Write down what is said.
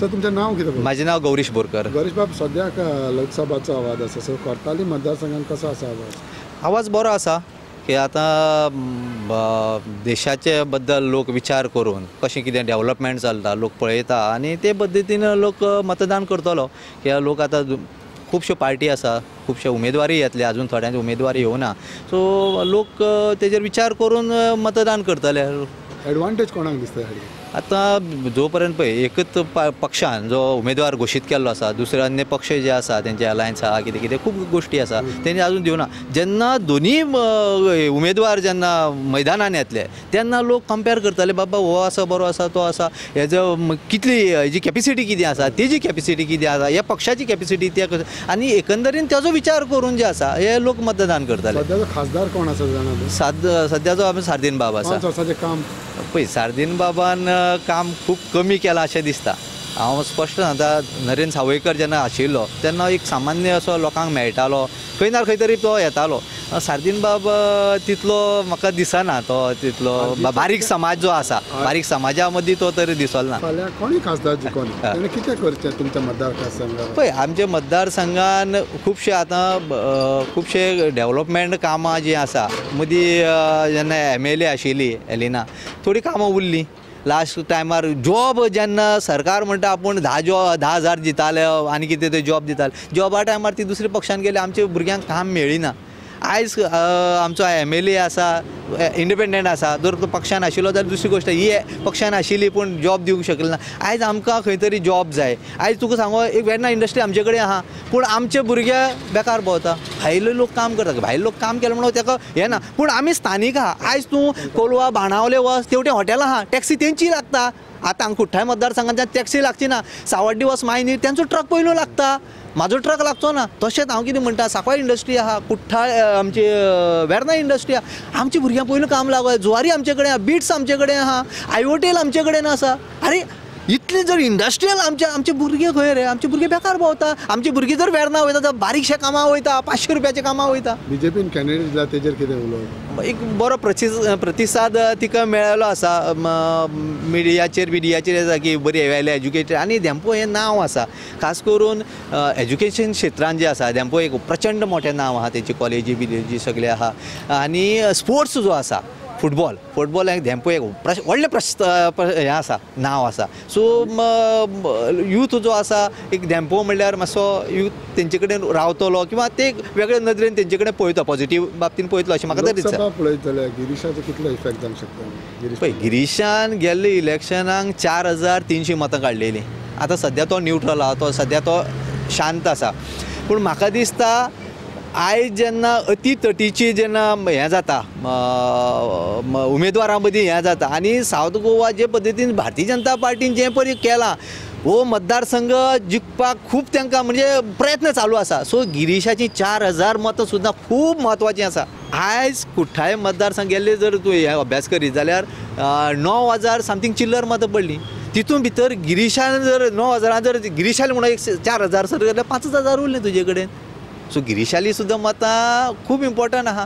Sir तुमचें नांव कितें? माझे नाव गौरीश बोरकर. गौरीश बाब, सद्याक लोकसभाचो आवाज आसा, सो कोर्ताली मतदारसंघात कसो आसा आवाज? आवाज बरो आसा की आता देशाचे बद्दल लोक विचार करून कशें कितें डेव्हलपमेंट चलता लोक पळयता आनी ते पद्दतीन लोक मतदान करतलो. कित्याक लोक आतां खुबश्यो पार्टी आसा, खुबशे उमेदवारी येतले, अजून थोड्यांची उमेदवारी येवना, सो लोक तेजेर विचार करून मतदान करतले. एडवांटेज कोणाक दिसता हाडी? आतां जो पर्यंत पळय एकच पक्षान जो उमेदवार घोशीत केल्लो आसा, दुसरे अन्य पक्ष जे आसा तेंचे अलायन्स आहा, कितें कितें खूब गोश्टी आसा तेणी अजून दिवना. जेन्ना दोनी उमेदवार जेन्ना मैदानान येतले तेन्ना लोक कंपेर करतले, बाबा हो आसा बरो आसा तो आसा, हेजो कितली हेजी कॅपिसिटी कितें आसा, तेजी कॅपिसिटी कितें आसा, ह्या पक्षाची कॅपिसिटी त्या आनी एकंदरीन तेजो विचार करून जे आसा हे लोक मतदान करतले. सद्याचो खासदार कोण आसा जाणा? सद्याचो आमी सार्दीन बाब आसा. 5 वर्साचें काम पळय सार्दीन बाबान काम खूब कमी केलां अशें दिसता. हांव स्पश्ट सांगता, नरेंद्र सावयकर जेन्ना आशिल्लो तेन्ना एक सामान्य असो लोकांक मेळटालो, खंय ना खंय तरी तो येतालो. सार्दीन बाब तितलो म्हाका दिसना, तो तितलो बारीक समाज जो आसा, बारीक समाजा मदीं तो तरी दिसलो ना. फाल्यां कोणी खासदार जिखोन तेणें कितें करचें तुमच्या मतदारसंघात? पळय आमच्या मतदारसंघान खुबशे आतां खुबशे डेव्हलपमेंट कामां जीं आसा, मदीं जेन्ना MLA आशिल्ली एलिना, थोडी कामां उरलीं. लास्ट टायमार जॉब जेन्ना सरकार म्हणटा आपूण 10,000 दिताले आनी कितें ते जॉब दिताले, जॉबा टायमार ती दुसऱ्या पक्षान गेले, आमच्या भुरग्यांक काम मेळिना. आयज आमचो MLA आसा, इंडिपेंडंट आसा, जर तो पक्षान आशिल्लो जाल्यार दुसरी गोश्ट, ही पक्षान आशिल्ली पूण जॉब दिवंक शकली ना. आयज आमकां खंय तरी जॉब जाय. आयज तुका सांगो एक वेर्ना इंडस्ट्री आमचे कडेन आहा, पूण आमचे भुरगे बेकार भोंवता. भायले लोक काम करता, भायले लोक काम केलें म्हणून ताका हें ना, पूण आमी स्थानीक आहा. आयज तूं कोलवा बाणावले वच, तेवटें हॉटेलां आहा, टॅक्सी तेंची लागता. आतां हांगा कुठ्ठाय मतदारसंघांत टॅक्सी लागची ना. सावड्डी वच मायनीर तेंचो ट्रक पयलो लागता, म्हाजो ट्रक लागचो ना. तशेंच हांव कितें म्हणटा, सांकवाळ इंडस्ट्री आहा, कुठ्ठाळ आमची वेर्ना इंडस्ट्री आहा, आमची भुरग्यां पयलीं काम लागोय. जुवारी आमचे कडेन आहा, बिट्स आमचे कडेन आहा, आयओटेल आमचे कडेन आसा. अरे इतले जर इंडस्ट्रियल आमचे भुरगे खंय रे? आमचे भुरगे बेकार भोंवता. आमची भुरगीं जर वेर्ना वयता जाल्यार बारीकशे कामां वयता, 500 रुपयाचे कामां वयता. BJPन कॅन्डिडेट दिला तेजेर कितें उलोवप? एक बरो प्रतिसाद तिका मेळ्ळो आसा. मिडियाचेर आसा की बरी वेल एज्युकेटेड, आनी धेंपो हें नांव आसा. खास करून एज्युकेशन क्षेत्रांत जे आसा धेंपो एक प्रचंड मोठें नांव आहा, तेची कॉलेजी बिलेजी सगळे आहा. आनी स्पोर्ट्स जो आसा, फुटबॉल एक धेंपो एक व्हडलें हें आसा, नांव आसा. सो यूथ जो आसा, एक धेंपो म्हणल्यार मातसो यूथ तेंचे कडेन रावतलो किंवा ते वेगळे नदरेन तेंचे कडेन पळयता, पॉझिटीव बाबतीन पळयतलो अशें म्हाका तरी दिसता. पळयतले गिरीशाचो कितलो इफेक्ट जावंक शकता? पळय गिरीशान गेल्ले इलेक्शनाक 4,300 मतां काडलेलीं. आतां सद्या तो न्यूट्रल आहा, तो सद्या तो शांत आसा. पूण म्हाका दिसता आयज जेन्ना अती तटीची जेन्ना हें जाता, उमेदवारां मदीं हें जाता, आनी सावथ गोवा जे पद्दतीन भारतीय जनता पार्टीन जें परी केलां, हो मतदारसंघ जिखपाक खूब तांकां म्हणजे प्रयत्न चालू आसा. सो गिरीशाची 4,000 मतां सुद्दां खूब म्हत्वाचीं आसा. आयज कुठ्ठाय मतदारसंघ गेल्ले जर तूं हे अभ्यास करीत जाल्यार 9,000 समथींग चिल्लर मतां पडलीं. तितून भितर गिरीशान जर 9,000 जर गिरीशाल म्हणून 4,000 सर जाल्यार 5,000 उरले तुजे कडेन. सो गिरीशाली सुद्दां मतां खूब इम्पॉर्टंट आहा.